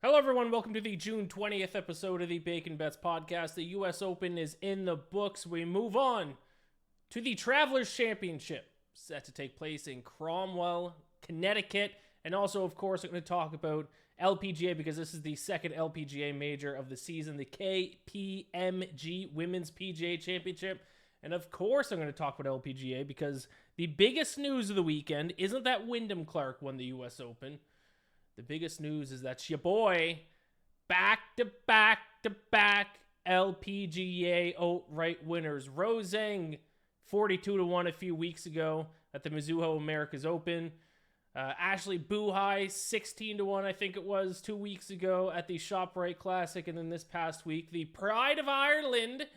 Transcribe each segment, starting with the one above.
Hello, everyone. Welcome to the June 20th episode of the Bacon Bets podcast. The U.S. Open is in the books. We move on to the Travelers Championship, set to take place in Cromwell, Connecticut. And also, of course, we're going to talk about LPGA because this is the second LPGA major of the season, the KPMG Women's PGA Championship. And of course, I'm going to talk about LPGA because the biggest news of the weekend isn't that Wyndham Clark won the U.S. Open. The biggest news is that your boy, back-to-back LPGA outright winners. Roseng, 42-1 a few weeks ago at the Mizuho Americas Open. Ashley Buhai, 16-1, I think it was, 2 weeks ago at the ShopRite Classic. And then this past week, the Pride of Ireland,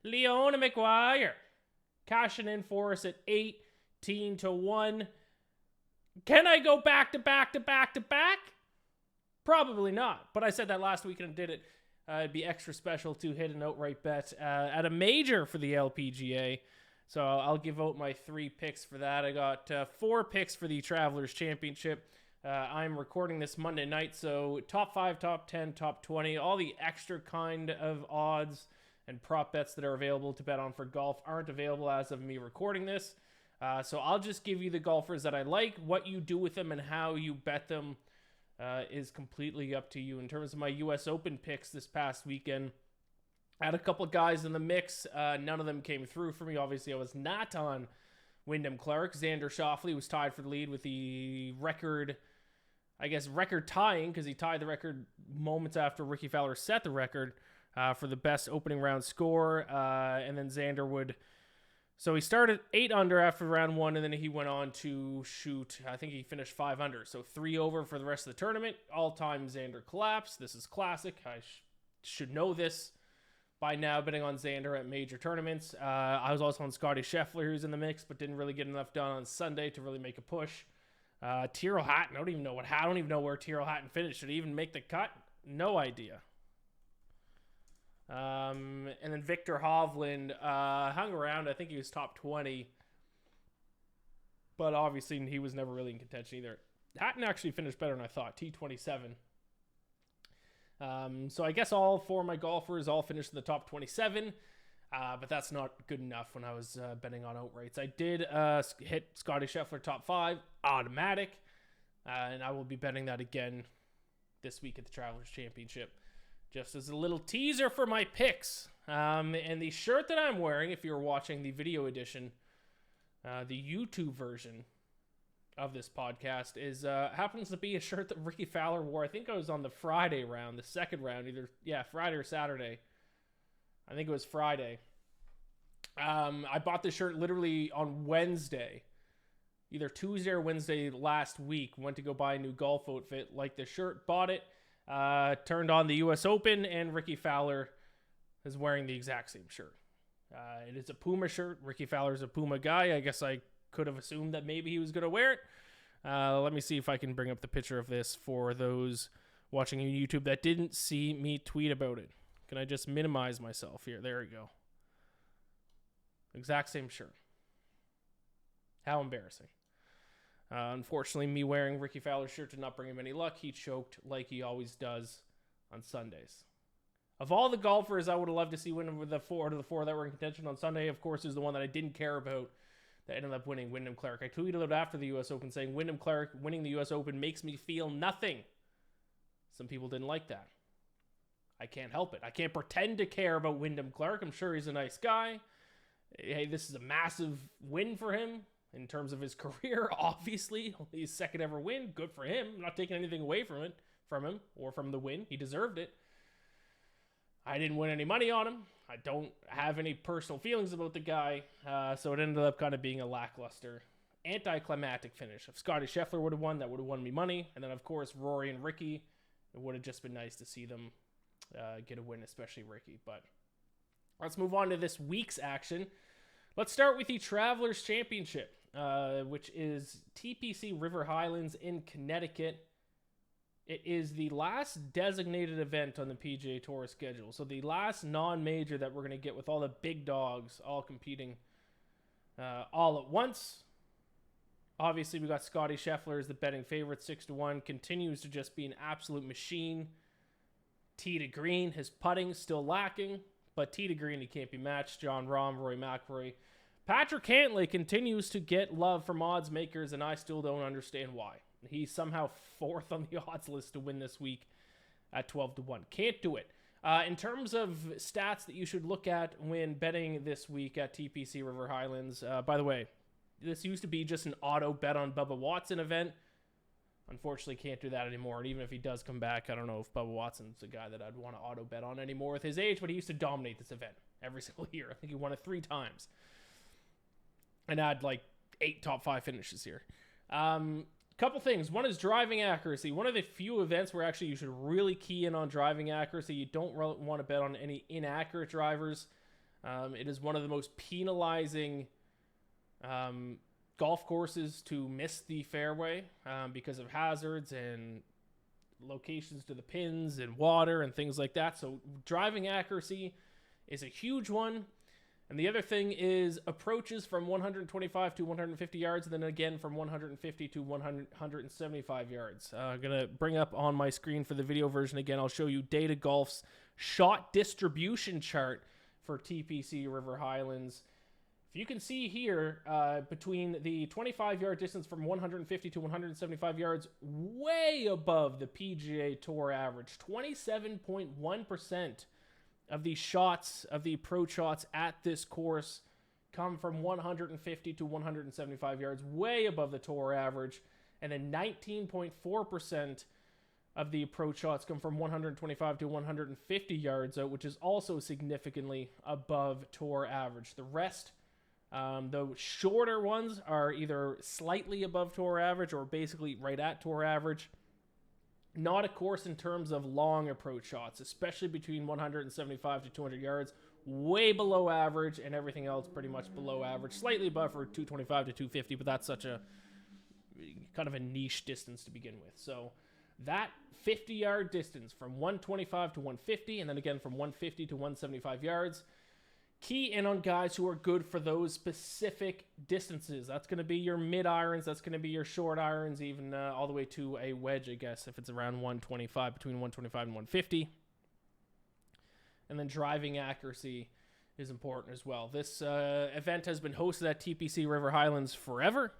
Leona McGuire, cashing in for us at 18-1. Can I go back to back? Probably not. But I said that last week and did it. It'd be extra special to hit an outright bet at a major for the LPGA. So I'll give out my 3 picks for that. I got 4 picks for the Travelers Championship. I'm recording this Monday night, so top 5, top 10, top 20, all the extra kind of odds and prop bets that are available to bet on for golf aren't available as of me recording this. So I'll just give you the golfers that I like. What you do with them and how you bet them is completely up to you. In terms of my U.S. Open picks this past weekend, I had a couple of guys in the mix. None of them came through for me. Obviously, I was not on Wyndham Clark. Xander Schauffele was tied for the lead with the record tying, because he tied the record moments after Ricky Fowler set the record for the best opening round score. And then Xander would... So he started 8 under after round 1, and then he went on to shoot, I think he finished 5 under. So 3 over for the rest of the tournament. All-time Xander collapse. This is classic. I should know this by now, betting on Xander at major tournaments. I was also on Scotty Scheffler, who's in the mix, but didn't really get enough done on Sunday to really make a push. Tyrrell Hatton, I don't even know where Tyrrell Hatton finished. Did he even make the cut? No idea. And then Victor Hovland hung around. I think he was top 20. But obviously he was never really in contention either. Hatton actually finished better than I thought. T27. So I guess all 4 of my golfers all finished in the top 27. But that's not good enough when I was betting on outrights. I did hit Scotty Scheffler top 5. Automatic. And I will be betting that again this week at the Travelers Championship. Just as a little teaser for my picks. And the shirt that I'm wearing, if you're watching the video edition, the YouTube version of this podcast, is happens to be a shirt that Ricky Fowler wore. I think it was on the Friday round, the second round, Friday or Saturday. I think it was Friday. I bought this shirt literally on Wednesday. Either Tuesday or Wednesday last week. Went to go buy a new golf outfit. Liked the shirt, bought it. Turned on the U.S. Open, and Ricky Fowler is wearing the exact same shirt. It is a Puma shirt. Ricky Fowler's a Puma guy. I guess I could have assumed that maybe he was going to wear it. Let me see if I can bring up the picture of this for those watching on YouTube that didn't see me tweet about it. Can I just minimize myself here? There we go. Exact same shirt. How embarrassing. Unfortunately, me wearing Ricky Fowler's shirt did not bring him any luck. He choked like he always does on Sundays. Of all the golfers I would have loved to see win with the 4 that were in contention on Sunday, of course, is the one that I didn't care about that ended up winning, Wyndham Clark. I tweeted it after the U.S. Open saying, Wyndham Clark winning the U.S. Open makes me feel nothing. Some people didn't like that. I can't help it. I can't pretend to care about Wyndham Clark. I'm sure he's a nice guy. Hey, this is a massive win for him. In terms of his career, obviously, only his second ever win. Good for him. I'm not taking anything away from him, or from the win. He deserved it. I didn't win any money on him. I don't have any personal feelings about the guy. So it ended up kind of being a lackluster, anticlimactic finish. If Scotty Scheffler would have won, that would have won me money. And then, of course, Rory and Ricky. It would have just been nice to see them get a win, especially Ricky. But let's move on to this week's action. Let's start with the Travelers Championship. Which is TPC River Highlands in Connecticut. It is the last designated event on the PGA Tour schedule. So the last non-major that we're going to get with all the big dogs all competing all at once. Obviously, we got Scotty Scheffler as the betting favorite, 6-1. Continues to just be an absolute machine Tee to green, his putting still lacking, but tee to green, he can't be matched. Jon Rahm, Rory McIlroy. Patrick Cantlay continues to get love from odds makers, and I still don't understand why. He's somehow 4th on the odds list to win this week at 12-1. Can't do it. In terms of stats that you should look at when betting this week at TPC River Highlands, by the way, this used to be just an auto bet on Bubba Watson event. Unfortunately, can't do that anymore. And even if he does come back, I don't know if Bubba Watson's a guy that I'd want to auto bet on anymore with his age, but he used to dominate this event every single year. I think he won it 3 times. And had like 8 top 5 finishes here. Couple things. One is driving accuracy. One of the few events where actually you should really key in on driving accuracy. You don't want to bet on any inaccurate drivers. It is one of the most penalizing golf courses to miss the fairway because of hazards and locations to the pins and water and things like that. So driving accuracy is a huge one. And the other thing is approaches from 125 to 150 yards, and then again from 150 to 175 yards. I'm going to bring up on my screen for the video version again. I'll show you Data Golf's shot distribution chart for TPC River Highlands. If you can see here, between the 25-yard distance from 150 to 175 yards, way above the PGA Tour average, 27.1% of the shots, of the approach shots at this course come from 150 to 175 yards, way above the Tour average. And then 19.4% of the approach shots come from 125 to 150 yards out, which is also significantly above Tour average. The rest, the shorter ones, are either slightly above Tour average or basically right at Tour average. Not a course in terms of long approach shots, especially between 175 to 200 yards, way below average, and everything else pretty much below average, slightly above for 225 to 250, but that's such a kind of a niche distance to begin with. So that 50-yard distance from 125 to 150, and then again from 150 to 175 yards, key in on guys who are good for those specific distances. That's going to be your mid irons. That's going to be your short irons, even all the way to a wedge, I guess, if it's around 125, between 125 and 150. And then driving accuracy is important as well. This event has been hosted at TPC River Highlands forever.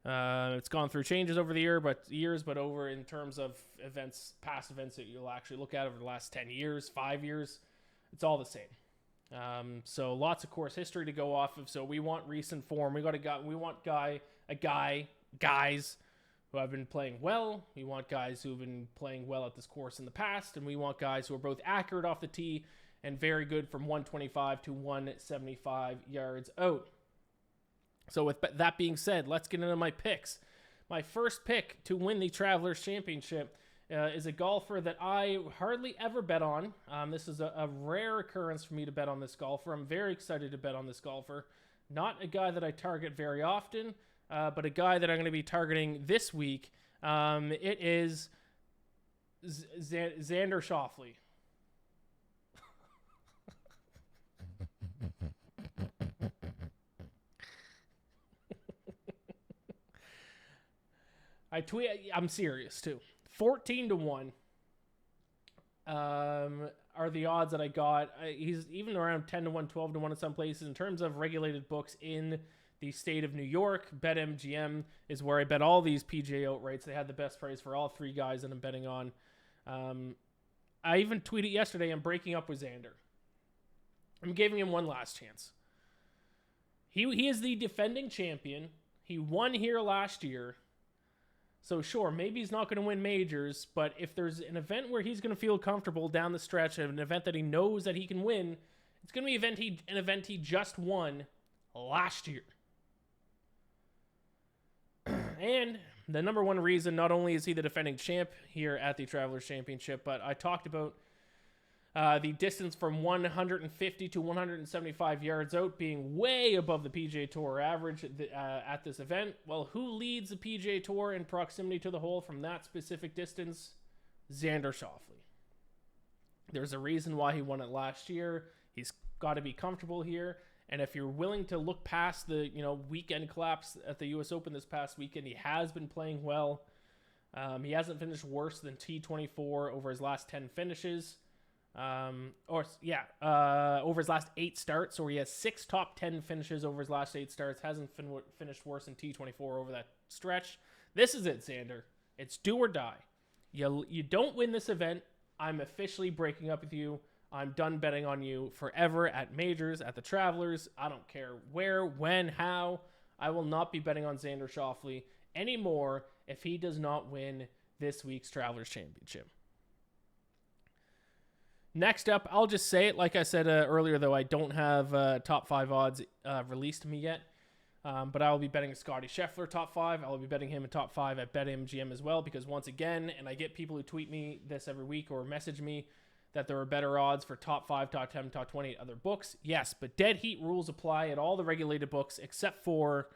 It's gone through changes over the years, but over in terms of events, past events that you'll actually look at over the last 10 years, 5 years, it's all the same. So lots of course history to go off of. So we want recent form. We want guys who have been playing well. We want guys who have been playing well at this course in the past, and we want guys who are both accurate off the tee and very good from 125 to 175 yards out. So with that being said, let's get into my picks. My first pick to win the Travelers Championship is a golfer that I hardly ever bet on. This is a rare occurrence for me to bet on this golfer. I'm very excited to bet on this golfer. Not a guy that I target very often, but a guy that I'm going to be targeting this week. It is Xander Schauffele. I'm serious too. 14-1 are the odds that I got. He's even around 10-1, 12-1 in some places. In terms of regulated books in the state of New York, BetMGM is where I bet all these PGA outrights. They had the best price for all 3 guys that I'm betting on. I even tweeted yesterday, I'm breaking up with Xander. I'm giving him one last chance. He is the defending champion. He won here last year. So sure, maybe he's not going to win majors, but if there's an event where he's going to feel comfortable down the stretch, an event that he knows that he can win, it's going to be an event he just won last year. And the number one reason, not only is he the defending champ here at the Travelers Championship, but I talked about the distance from 150 to 175 yards out being way above the PGA Tour average at this event. Well, who leads the PGA Tour in proximity to the hole from that specific distance? Xander Schauffele. There's a reason why he won it last year. He's got to be comfortable here. And if you're willing to look past the weekend collapse at the U.S. Open this past weekend, he has been playing well. He hasn't finished worse than T24 over his last 10 finishes. Over his last 8 starts. So he has 6 top 10 finishes over his last 8 starts. Hasn't finished worse than T24 over that stretch. This is it, Xander. It's do or die. You don't win this event, I'm officially breaking up with you. I'm done betting on you forever at majors, at the Travelers. I don't care where, when, how. I will not be betting on Xander Schauffele anymore if he does not win this week's Travelers Championship. Next up, I'll just say it. Like I said earlier, though, I don't have top 5 odds released to me yet. But I will be betting Scotty Scheffler top 5. I will be betting him in top 5 at BetMGM as well, because once again, and I get people who tweet me this every week or message me that there are better odds for top 5, top 10, top 20 at other books. Yes, but dead heat rules apply at all the regulated books except for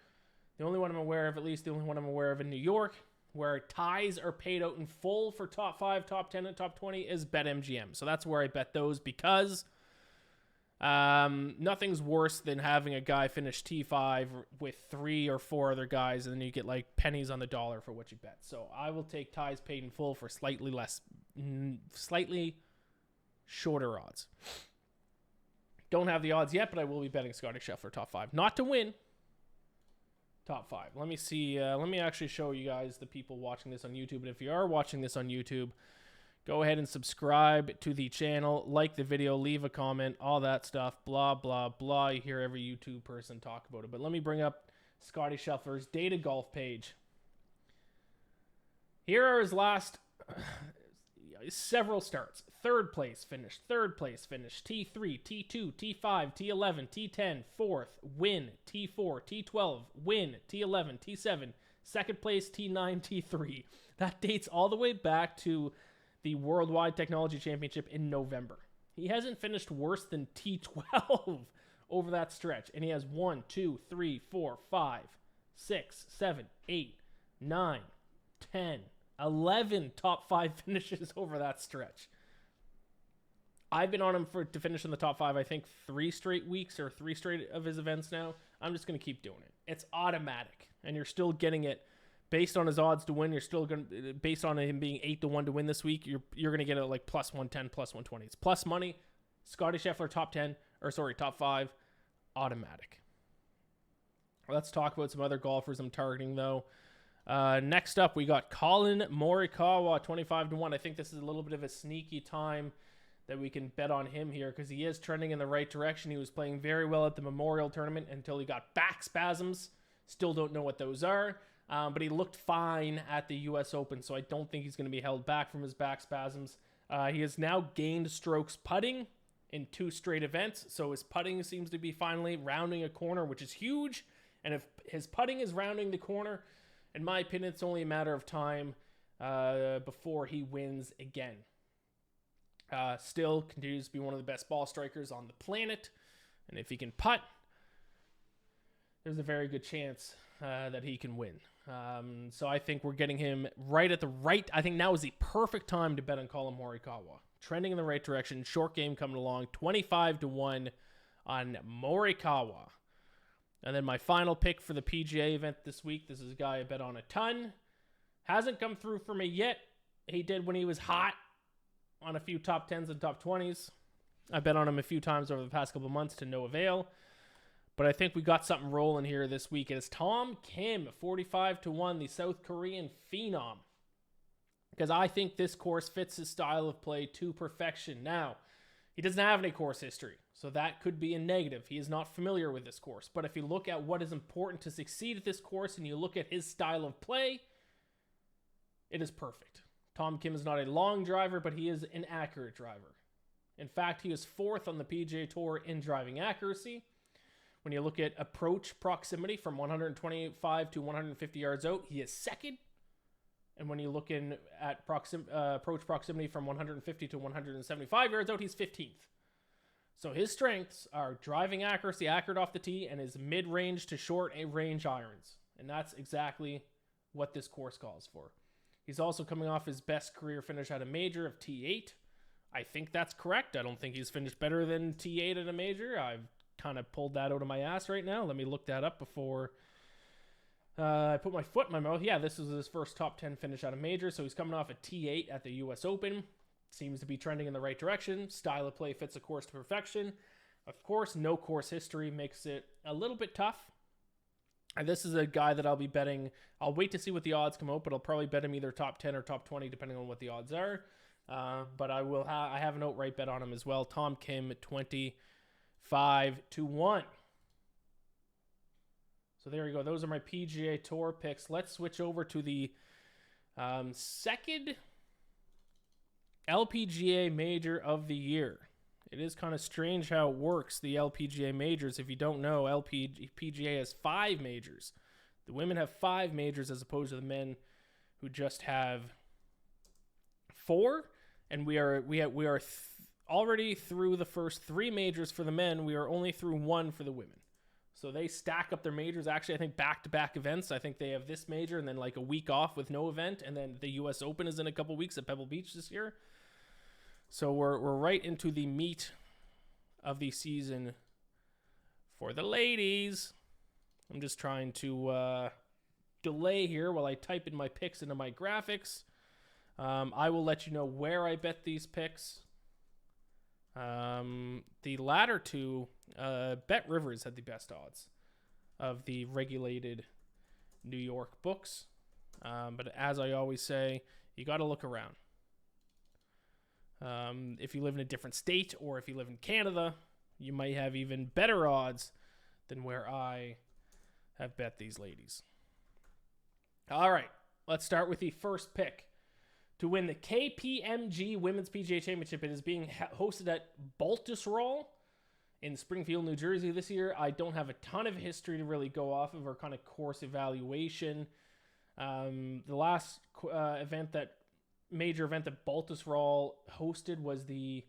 the only one I'm aware of, at least the only one I'm aware of in New York, where ties are paid out in full for top 5, top 10, and top 20 is BetMGM. So that's where I bet those, because nothing's worse than having a guy finish T5 with 3 or 4 other guys, and then you get like pennies on the dollar for what you bet. So I will take ties paid in full for slightly shorter odds. Don't have the odds yet, but I will be betting Scotty Scheffler top 5. Not to win, top 5. Let me see. Let me actually show you guys, the people watching this on YouTube. And if you are watching this on YouTube, go ahead and subscribe to the channel, like the video, leave a comment, all that stuff, blah, blah, blah. You hear every YouTube person talk about it. But let me bring up Scotty Scheffler's Data Golf page. Here are his last several starts. Third place finish, T3, T2, T5, T11, T10, 4th, win, T4, T12, win, T11, T7, second place, T9, T3. That dates all the way back to the Worldwide Technology Championship in November. He hasn't finished worse than T12 over that stretch. And he has 1, 2, 3, 4, 5, 6, 7, 8, 9, 10, 11 top 5 finishes over that stretch. I've been on him to finish in the top 5, I think 3 straight weeks or 3 straight of his events now. I'm just going to keep doing it. It's automatic. And you're still getting it based on his odds to win. You're still going to, based on him being 8-1 to win this week, you're going to get it like plus 110, plus 120. It's plus money. Scotty Scheffler top 5, automatic. Let's talk about some other golfers I'm targeting though. Next up, we got Colin Morikawa, 25-1. I think this is a little bit of a sneaky time that we can bet on him here, because he is trending in the right direction. He was playing very well at the Memorial Tournament until he got back spasms. Still don't know what those are, but he looked fine at the U.S. Open, so I don't think he's going to be held back from his back spasms. He has now gained strokes putting in 2 straight events, so his putting seems to be finally rounding a corner, which is huge. And if his putting is rounding the corner, in my opinion, it's only a matter of time before he wins again. Still continues to be one of the best ball strikers on the planet. And if he can putt, there's a very good chance that he can win. So I think we're getting him right at the right. I think now is the perfect time to bet on Colin Morikawa. Trending in the right direction. Short game coming along. 25-1 on Morikawa. And then my final pick for the PGA event this week. This is a guy I bet on a ton. Hasn't come through for me yet. He did when he was hot on a few top 10s and top 20s. I bet on him a few times over the past couple months to no avail. But I think we got something rolling here this week. It is Tom Kim, 45-1, the South Korean phenom. Because I think this course fits his style of play to perfection. Now, he doesn't have any course history, so that could be a negative. He is not familiar with this course. But if you look at what is important to succeed at this course and you look at his style of play, it is perfect. Tom Kim is not a long driver, but he is an accurate driver. In fact, he is 4th on the PGA Tour in driving accuracy. When you look at approach proximity from 125 to 150 yards out, he is 2nd. And when you look at approach proximity from 150 to 175 yards out, he's 15th. So his strengths are driving accuracy, accurate off the tee, and his mid-range to short range irons. And that's exactly what this course calls for. He's also coming off his best career finish at a major of T8. I think that's correct. I don't think he's finished better than T8 at a major. I've kind of pulled that out of my ass right now. Let me look that up before I put my foot in my mouth. Yeah, this is his first top 10 finish out of major, so he's coming off a T8 at the U.S. Open. Seems to be trending in the right direction. Style of play fits the course to perfection. Of course, no course history makes it a little bit tough. And this is a guy that I'll be betting. I'll wait to see what the odds come out, but I'll probably bet him either top 10 or top 20, depending on what the odds are. But I have an outright bet on him as well. Tom Kim at 25-1. So there you go. Those are my PGA Tour picks. Let's switch over to the second LPGA major of the year. It is kind of strange how it works, the LPGA majors. If you don't know, PGA has 5 majors. The women have 5 majors as opposed to the men who just have 4. And we are already through the first 3 majors for the men. We are only through 1 for the women. So they stack up their majors. Actually, I think back-to-back events. I think they have this major and then like a week off with no event. And then the U.S. Open is in a couple weeks at Pebble Beach this year. So we're right into the meat of the season for the ladies. I'm just trying to delay here while I type in my picks into my graphics. I will let you know where I bet these picks. The latter two, Bet Rivers had the best odds of the regulated New York books. But as I always say, you got to look around. If you live in a different state or if you live in Canada, you might have even better odds than where I have bet these ladies. All right, let's start with the first pick. To win the KPMG Women's PGA Championship, it is being hosted at Baltusrol in Springfield, New Jersey this year. I don't have a ton of history to really go off of or kind of course evaluation. The last major event that Baltusrol hosted was the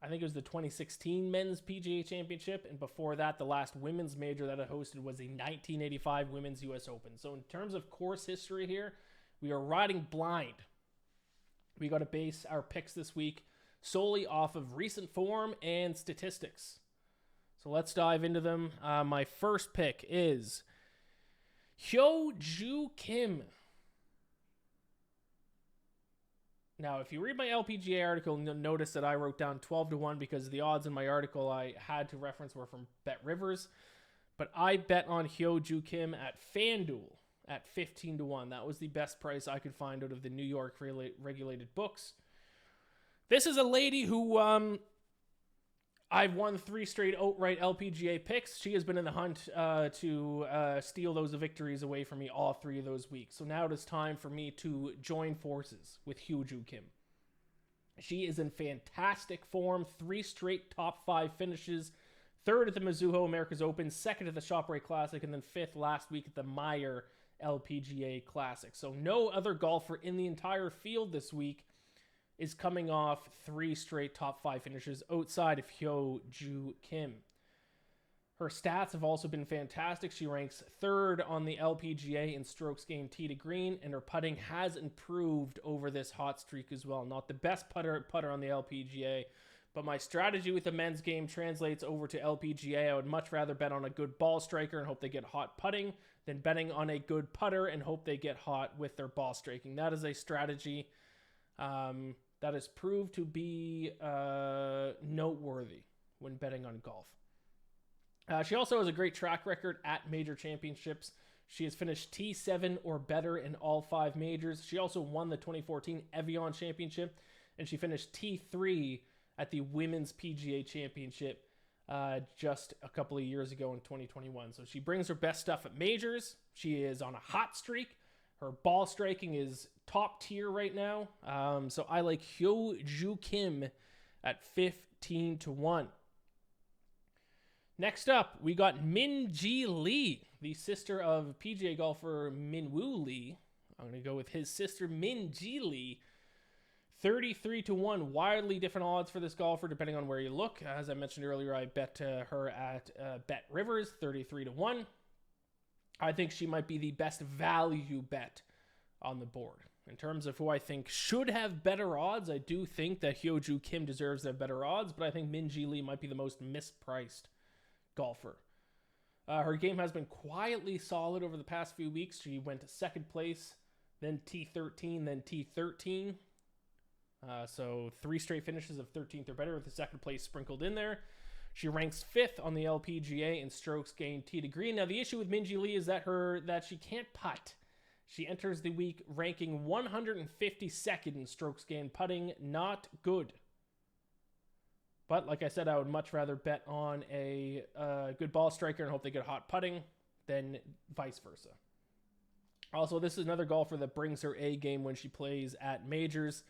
2016 Men's PGA Championship, and before that, the last women's major that it hosted was the 1985 Women's U.S. Open. So in terms of course history here, we are riding blind. We got to base our picks this week solely off of recent form and statistics. So let's dive into them. My first pick is Hyo-Joo Kim. Now, if you read my LPGA article, you'll notice that I wrote down 12-1 because the odds in my article I had to reference were from Bet Rivers. But I bet on Hyo-Joo Kim at FanDuel at 15-1. That was the best price I could find out of the New York regulated books. This is a lady who I've won 3 straight outright LPGA picks. She has been in the hunt to steal those victories away from me all 3 of those weeks. So now it is time for me to join forces with Hyo-Joo Kim. She is in fantastic form. 3 straight top 5 finishes. 3rd at the Mizuho America's Open, 2nd at the ShopRite Classic, and then 5th last week at the Meyer LPGA Classic. So no other golfer in the entire field this week is coming off 3 straight top 5 finishes outside of Hyo-Joo Kim. Her stats have also been fantastic. She ranks 3rd on the LPGA in strokes gained tee to green, and her putting has improved over this hot streak as well. Not the best putter on the LPGA, but my strategy with the men's game translates over to LPGA. I would much rather bet on a good ball striker and hope they get hot putting than betting on a good putter and hope they get hot with their ball striking. That is a strategy that has proved to be noteworthy when betting on golf. She also has a great track record at major championships. She has finished T7 or better in all 5 majors. She also won the 2014 Evian Championship, and she finished T3 at the Women's PGA Championship just a couple of years ago in 2021. So she brings her best stuff at majors. She is on a hot streak. Her ball striking is top tier right now. So I like Hyo-Joo Kim at 15-1. Next up, we got Min-Ji Lee, the sister of PGA golfer Min-Woo Lee. I'm going to go with his sister Min-Ji Lee. 33-1, wildly different odds for this golfer depending on where you look. As I mentioned earlier, I bet her at Bet Rivers, 33-1. I think she might be the best value bet on the board. In terms of who I think should have better odds, I do think that Hyo-Joo Kim deserves to have better odds, but I think Min-Ji Lee might be the most mispriced golfer Her game has been quietly solid over the past few weeks. She went to second place, then T13, then T13. So 3 straight finishes of 13th or better with the second place sprinkled in there. She ranks 5th on the LPGA in strokes gained tee to green. Now the issue with Minjee Lee is that she can't putt. She enters the week ranking 152nd in strokes gained putting. Not good. But like I said, I would much rather bet on a good ball striker and hope they get hot putting than vice versa. Also, this is another golfer that brings her A game when she plays at majors.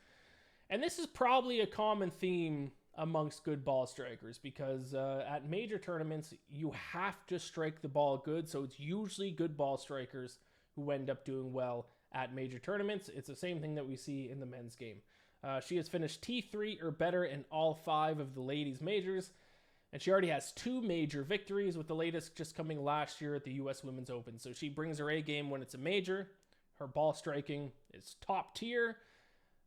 And this is probably a common theme amongst good ball strikers because at major tournaments, you have to strike the ball good. So it's usually good ball strikers who end up doing well at major tournaments. It's the same thing that we see in the men's game. She has finished T3 or better in all 5 of the ladies' majors, and she already has 2 major victories, with the latest just coming last year at the U.S. Women's Open. So she brings her A game when it's a major. Her ball striking is top tier,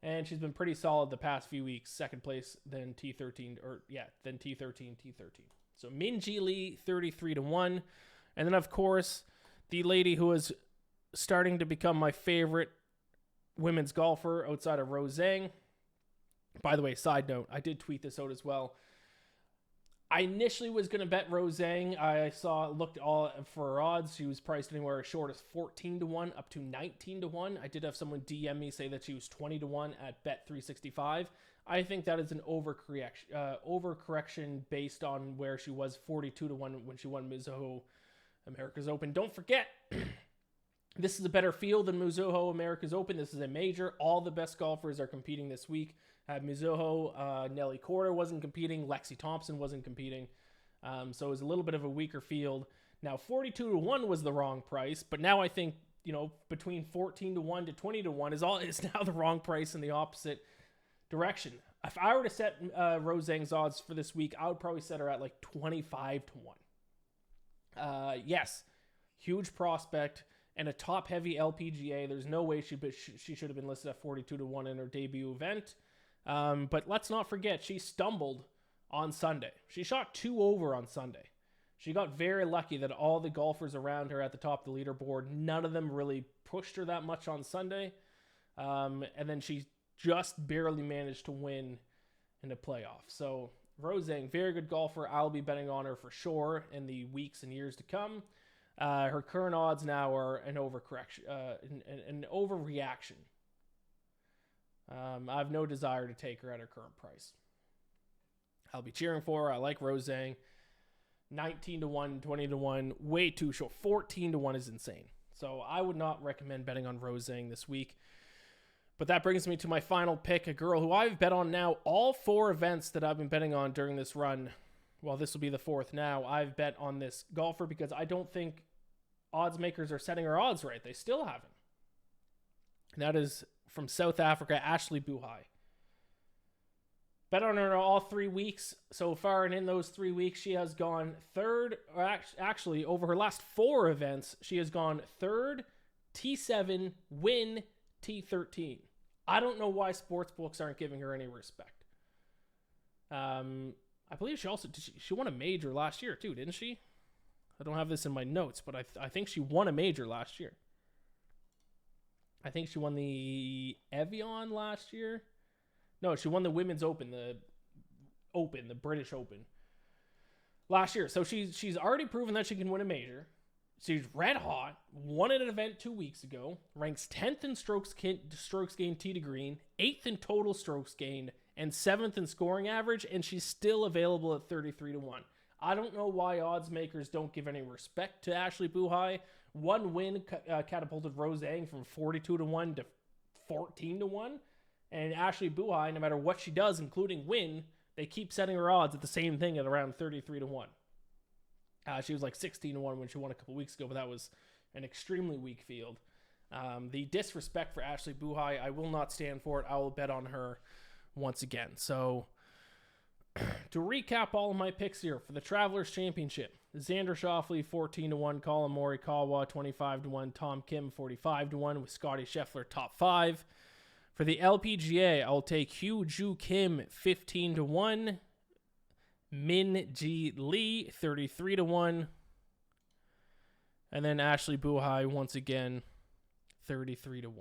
and she's been pretty solid the past few weeks. Second place, then T13, then T13. So Minjee Lee, 33-1. And then, of course, the lady who is starting to become my favorite women's golfer outside of Rose Zhang. By the way, side note, I did tweet this out as well. I initially was going to bet Rose Zhang. I looked all for her odds. She was priced anywhere as short as 14-1 up to 19-1. I did have someone DM me say that she was 20-1 at Bet365. I think that is an overcorrection based on where she was 42-1 when she won Mizuho America's Open. Don't forget, this is a better field than Mizuho America's Open. This is a major. All the best golfers are competing this week. At Mizuho, Nelly Korda wasn't competing. Lexi Thompson wasn't competing. So it was a little bit of a weaker field. Now, 42-1 was the wrong price, but now I think, between 14-1 to 20-1 is now the wrong price in the opposite direction. If I were to set Rose Zhang's odds for this week, I would probably set her at like 25-1. Yes, huge prospect and a top-heavy LPGA. There's no way she should have been listed at 42-1 in her debut event. But let's not forget, she stumbled on Sunday. She shot 2 over on Sunday. She got very lucky that all the golfers around her at the top of the leaderboard, none of them really pushed her that much on Sunday. And then she just barely managed to win in the playoff. So Rose Zhang, very good golfer. I'll be betting on her for sure in the weeks and years to come. Her current odds now are an overcorrection, an overreaction. I have no desire to take her at her current price. I'll be cheering for her. I like Rose Zhang. 19-1, 20-1, way too short. 14-1 is insane. So I would not recommend betting on Rose Zhang this week. But that brings me to my final pick, a girl who I've bet on now all 4 events that I've been betting on during this run. Well, this will be the 4th now. I've bet on this golfer because I don't think odds makers are setting her odds right. They still haven't. And that is from South Africa, Ashley Buhai. Bet on her all 3 weeks so far, and in those 3 weeks, she has gone third. Actually, over her last 4 events, she has gone third, T7, win, T13. I don't know why sportsbooks aren't giving her any respect. I believe she won a major last year too, didn't she? I don't have this in my notes, but I think she won a major last year. I think she won the Evian last year. No, she won the Women's Open, the British Open last year. So she's already proven that she can win a major. She's red hot, won an event 2 weeks ago, ranks 10th in strokes gained tee to green, 8th in total strokes gained, and 7th in scoring average, and she's still available at 33-1. I don't know why odds makers don't give any respect to Ashley Buhai. 1 win catapulted Rose Zhang from 42-1 to 14-1. And Ashley Buhai, no matter what she does, including win, they keep setting her odds at the same thing at around 33-1. She was like 16-1 when she won a couple weeks ago, but that was an extremely weak field. The disrespect for Ashley Buhai, I will not stand for it. I will bet on her once again. So to recap all of my picks here for the Travelers Championship, Xander Schauffele 14-1, Colin Morikawa 25-1, Tom Kim 45-1 with Scotty Scheffler top 5. For the LPGA, I'll take Hugh Ju Kim 15-1, Minjee Lee 33-1, And then Ashley Buhai, once again, 33-1.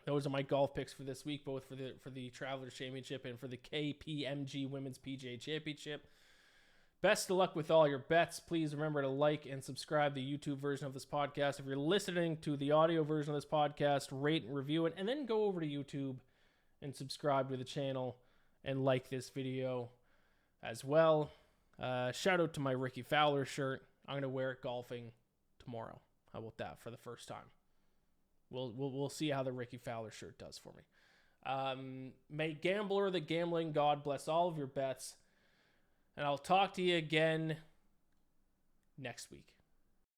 Those are my golf picks for this week, both for the Travelers Championship and for the KPMG Women's PGA Championship. Best of luck with all your bets. Please remember to like and subscribe to the YouTube version of this podcast. If you're listening to the audio version of this podcast, rate and review it, and then go over to YouTube and subscribe to the channel and like this video as well. Shout out to my Ricky Fowler shirt. I'm going to wear it golfing tomorrow. How about that for the first time? We'll see how the Ricky Fowler shirt does for me. May Gambler, the gambling god, bless all of your bets. And I'll talk to you again next week.